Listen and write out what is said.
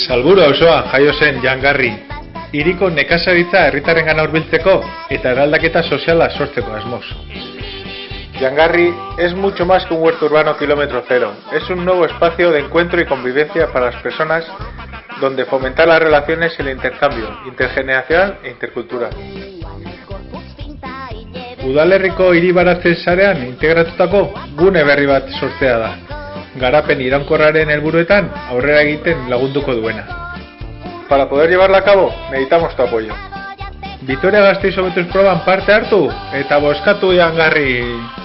Salburu auzoan jaio zen Jangarri, hiriko nekazaritza herritarrengana hurbiltzeko eta eraldaketa soziala sortzeko asmoz. Jangarri es mucho más que un huerto urbano kilómetro cero, es un nuevo espacio de encuentro y convivencia para las personas donde fomentar las relaciones y el intercambio intergeneracional e intercultural. Udalerriko hiri baratze sarean integratutako gune berri bat sortzea da. Garapen iraunkorraren helburuetan aurrera egiten lagunduko duena. Para poder llevarla a cabo, necesitamos tu apoyo. Vitoria Gasteiz Hobetuz proban parte hartu eta bozkatu Jangarri!